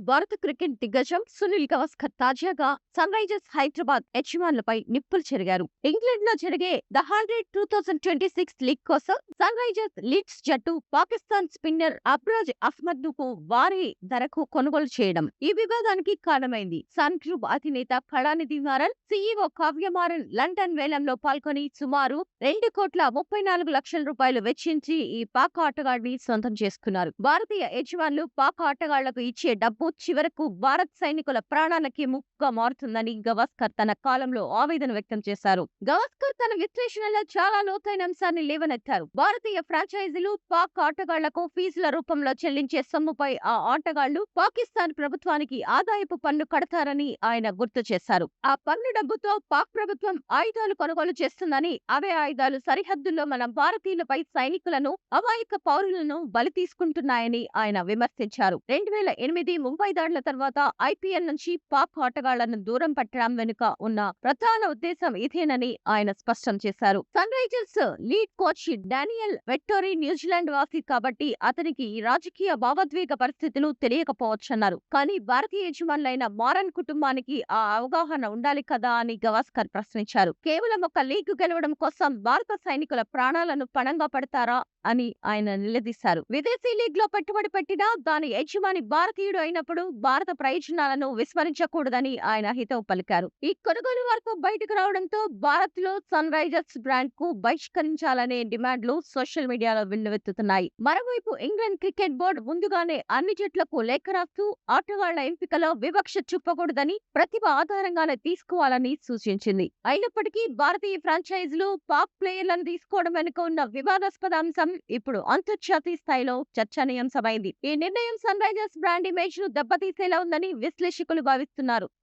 భారత క్రికెట్ దిగ్గజం సునీల్ గవాస్కర్ తాజాగా సన్ రైజర్స్ హైదరాబాద్ యజమానులపై నిప్పులు చెరిగారు. ఇంగ్లాండ్ లో జరిగే ద 100 2026 లీగ్ కోసం సన్ రైజర్స్ లీడ్స్ జట్టు పాకిస్తాన్ స్పిన్నర్ అబ్రాజ్ అహ్మద్ ను భారీ ధరకు కొనుగోలు చేయడం ఈ వివాదానికి కారణమైంది. సన్ గ్రూప్ అధినేత కళానిధి మారన్, సీఈఓ కావ్య మారన్ లండన్ వేలంలో పాల్గొని సుమారు 2,34,00,000 రూపాయలు వెచ్చించి ఈ పాక్ ఆటగాడిని సొంతం చేసుకున్నారు. భారతీయ యజమానులు పాక్ ఆటగాళ్లకు ఇచ్చే డబ్బు చివరకు భారత్ సైనికుల ప్రాణాలకి ముప్పుగా మారుతుందని గవాస్కర్ తన కాలంలో ఆవేదన వ్యక్తం చేశారు. గవాస్కర్ తన విశ్లేషణలో చాలా లోతైన అంశాన్ని లేవనెత్తారు. భారతీయ ఫ్రాంచైజీలు పాక్ ఆటగాళ్లకు ఫీజుల రూపంలో చెల్లించే సొమ్ముపై ఆ ఆటగాళ్లు పాకిస్తాన్ ప్రభుత్వానికి ఆదాయపు పన్ను కడతారని ఆయన గుర్తు చేశారు. ఆ పన్ను డబ్బుతో పాక్ ప్రభుత్వం ఆయుధాలు కొనుగోలు చేస్తుందని, అవే ఆయుధాలు సరిహద్దుల్లో మన భారతీయులపై సైనికులను, అమాయక పౌరులను బలి తీసుకుంటున్నాయని ఆయన విమర్శించారు. 2008 ముంబై దాడుల తర్వాత ఐపీఎల్ నుంచి పాక్ ఆటగాళ్లను దూరం పెట్టడం వెనుక ఉన్న ప్రధాన ఉద్దేశం ఇదేనని ఆయన స్పష్టం చేశారు. Sunrisers lead coach Daniel Vettori New Zealand వాసి కాబట్టి అతనికి ఈ రాజకీయ భావోద్వేగ పరిస్థితులు తెలియకపోవచ్చన్నారు. కానీ భారతీయ యజమానులైన మారన్ కుటుంబానికి ఆ అవగాహన ఉండాలి కదా అని గవాస్కర్ ప్రశ్నించారు. కేవలం ఒక లీగ్ గెలవడం కోసం భారత సైనికుల ప్రాణాలను పణంగా పెడతారా అని ఆయన నిలదీశారు. విదేశీ లీగ్ లో పెట్టుబడి పెట్టినా దాని యజమాని భారతీయుడు అయినప్పుడు భారత ప్రయోజనాలను విస్మరించకూడదని ఆయన హితవు పలికారు. ఈ కొనుగోలు వార్త బయటకు రావడంతో భారత్ లో సన్ రైజర్స్ బ్రాండ్ కు బహిష్కరించాలనే డిమాండ్లు సోషల్ మీడియాలో వెల్లువెత్తుతున్నాయి. మరోవైపు ఇంగ్లాండ్ క్రికెట్ బోర్డు ముందుగానే అన్ని జట్లకు లేఖ రాస్తూ ఆటగాళ్ల ఎంపికలో వివక్ష చూపకూడదని, ప్రతిభ ఆధారంగానే తీసుకోవాలని సూచించింది. అయినప్పటికీ భారతీయ ఫ్రాంచైజీలు పాక్ ప్లేయర్లను తీసుకోవడం వెనుక ఉన్న వివాదాస్పద అంశం ఇప్పుడు అంతర్జాతీయ స్థాయిలో చర్చనీయాంశమైంది. ఈ నిర్ణయం సన్ రైజర్స్ బ్రాండ్ ఇమేజ్ ను దెబ్బతీసేలా ఉందని విశ్లేషకులు భావిస్తున్నారు.